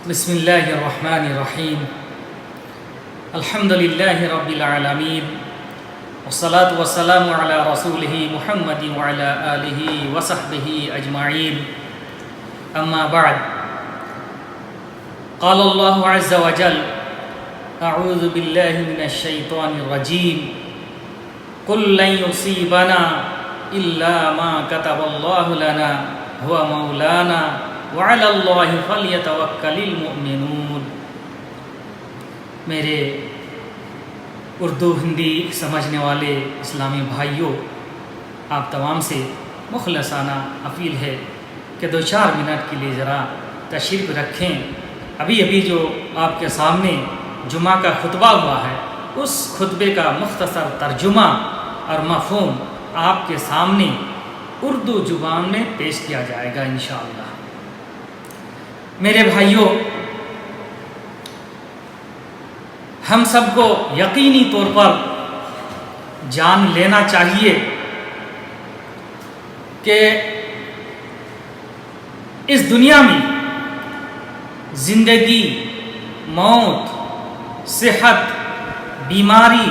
بسم اللہ الرحمن الرحیم الحمد للہ رب العالمین والصلاة والسلام علی رسولہ محمد وعلی آلہ وصحبہ اجمعین اما بعد قال اللہ عز وجل اعوذ باللہ من الشیطان الرجیم قل لن یصیبنا الا ما كتب اللہ لنا هو مولانا وعلی اللہ فلیتوکل المؤمنون۔ میرے اردو ہندی سمجھنے والے اسلامی بھائیوں، آپ تمام سے مخلصانہ اپیل ہے کہ 2-4 منٹ کے لیے ذرا تشریف رکھیں۔ ابھی جو آپ کے سامنے جمعہ کا خطبہ ہوا ہے، اس خطبے کا مختصر ترجمہ اور مفہوم آپ کے سامنے اردو زبان میں پیش کیا جائے گا انشاءاللہ۔ میرے بھائیوں، ہم سب کو یقینی طور پر جان لینا چاہیے کہ اس دنیا میں زندگی، موت، صحت، بیماری،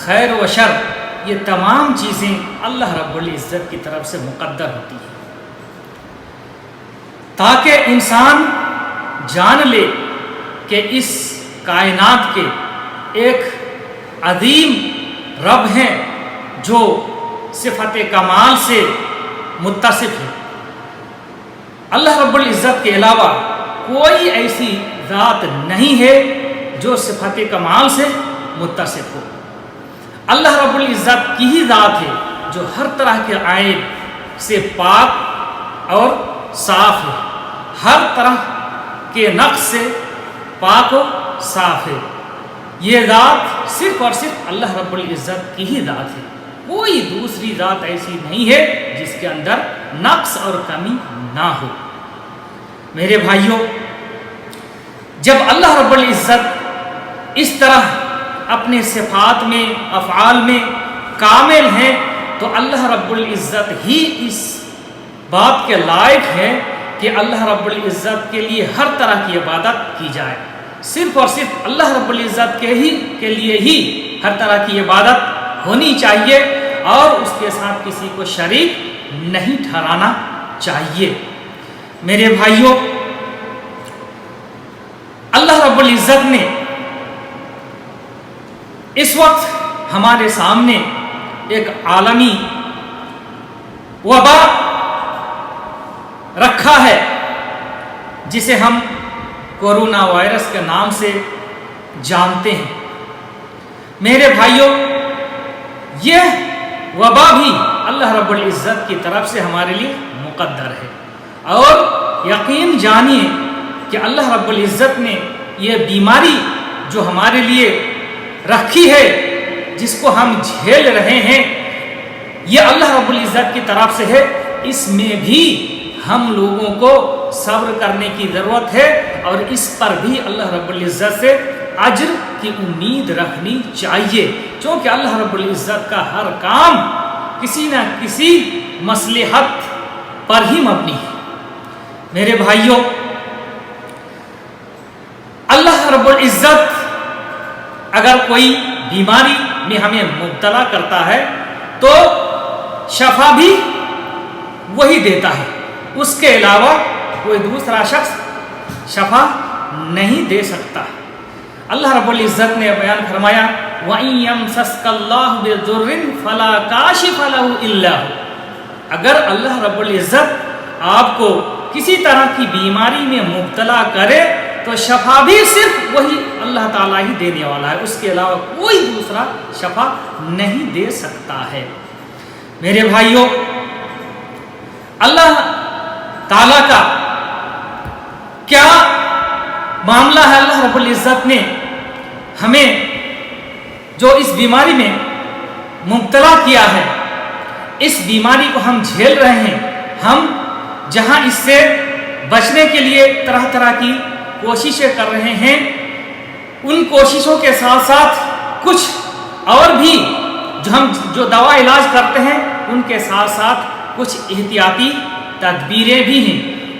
خیر و شر، یہ تمام چیزیں اللہ رب العزت کی طرف سے مقدر ہوتی ہیں، تاکہ انسان جان لے کہ اس کائنات کے ایک عظیم رب ہیں جو صفت کمال سے متصف ہے۔ اللہ رب العزت کے علاوہ کوئی ایسی ذات نہیں ہے جو صفت کمال سے متصف ہو۔ اللہ رب العزت کی ہی ذات ہے جو ہر طرح کے عیب سے پاک اور صاف ہے، ہر طرح کے نقص سے پاک و صاف ہے۔ یہ ذات صرف اور صرف اللہ رب العزت کی ہی ذات ہے، کوئی دوسری ذات ایسی نہیں ہے جس کے اندر نقص اور کمی نہ ہو۔ میرے بھائیوں، جب اللہ رب العزت اس طرح اپنے صفات میں، افعال میں کامل ہیں، تو اللہ رب العزت ہی اس بات کے لائق ہے کہ اللہ رب العزت کے لیے ہر طرح کی عبادت کی جائے۔ صرف اور صرف اللہ رب العزت کے لیے ہی ہر طرح کی عبادت ہونی چاہیے اور اس کے ساتھ کسی کو شریک نہیں ٹھہرانا چاہیے۔ میرے بھائیوں، اللہ رب العزت نے اس وقت ہمارے سامنے ایک عالمی وبا رکھا ہے جسے ہم کورونا وائرس کے نام سے جانتے ہیں۔ میرے بھائیوں، یہ وبا بھی اللہ رب العزت کی طرف سے ہمارے لیے مقدر ہے، اور یقین جانیے کہ اللہ رب العزت نے یہ بیماری جو ہمارے لیے رکھی ہے، جس کو ہم جھیل رہے ہیں، یہ اللہ رب العزت کی طرف سے ہے۔ اس میں بھی ہم لوگوں کو صبر کرنے کی ضرورت ہے، اور اس پر بھی اللہ رب العزت سے اجر کی امید رکھنی چاہیے، کیونکہ اللہ رب العزت کا ہر کام کسی نہ کسی مصلحت پر ہی مبنی ہے۔ میرے بھائیوں، اللہ رب العزت اگر کوئی بیماری میں ہمیں مبتلا کرتا ہے تو شفا بھی وہی دیتا ہے، اس کے علاوہ کوئی دوسرا شخص شفا نہیں دے سکتا۔ اللہ رب العزت نے بیان فرمایا وَإِن يَمْسَسْكَ اللَّهُ بِضُرٍّ فَلَا كَاشِفَ لَهُ إِلَّا هُوَ۔ اگر اللہ رب العزت آپ کو کسی طرح کی بیماری میں مبتلا کرے تو شفا بھی صرف وہی اللہ تعالیٰ ہی دینے والا ہے، اس کے علاوہ کوئی دوسرا شفا نہیں دے سکتا ہے۔ میرے بھائیوں، اللہ تعالیٰ کا کیا معاملہ ہے؟ اللہ رب العزت نے ہمیں جو اس بیماری میں مبتلا کیا ہے، اس بیماری کو ہم جھیل رہے ہیں، ہم جہاں اس سے بچنے کے لیے طرح طرح کی کوششیں کر رہے ہیں، ان کوششوں کے ساتھ ساتھ کچھ اور بھی جو دوا علاج کرتے ہیں، ان کے ساتھ ساتھ کچھ احتیاطی تدبیریں بھی ہیں،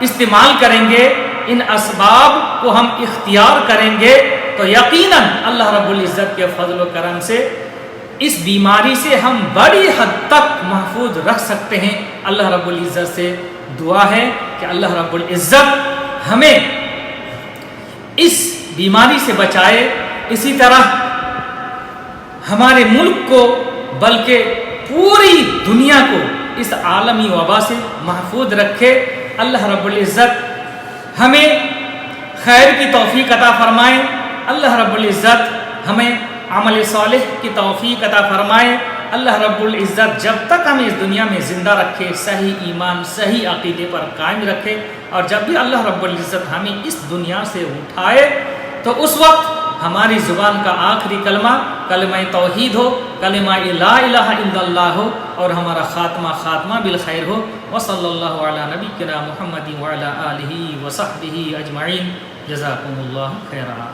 استعمال کریں گے، ان اسباب کو ہم اختیار کریں گے، تو یقیناً اللہ رب العزت کے فضل و کرم سے اس بیماری سے ہم بڑی حد تک محفوظ رکھ سکتے ہیں۔ اللہ رب العزت سے دعا ہے کہ اللہ رب العزت ہمیں اس بیماری سے بچائے، اسی طرح ہمارے ملک کو بلکہ پوری دنیا کو اس عالمی وبا سے محفوظ رکھے۔ اللہ رب العزت ہمیں خیر کی توفیق عطا فرمائے، اللہ رب العزت ہمیں عمل صالح کی توفیق عطا فرمائے، اللہ رب العزت جب تک ہمیں اس دنیا میں زندہ رکھے، صحیح ایمان صحیح عقیدے پر قائم رکھے، اور جب بھی اللہ رب العزت ہمیں اس دنیا سے اٹھائے تو اس وقت ہماری زبان کا آخری کلمہ کلمہ توحید ہو، کلمہ لا الہ الا اللہ ہو، اور ہمارا خاتمہ بالخیر ہو۔ وصلی اللہ علی نبینا محمد وعلی آلہ وصحبہ اجمعین۔ جزاکم اللہ خیرا۔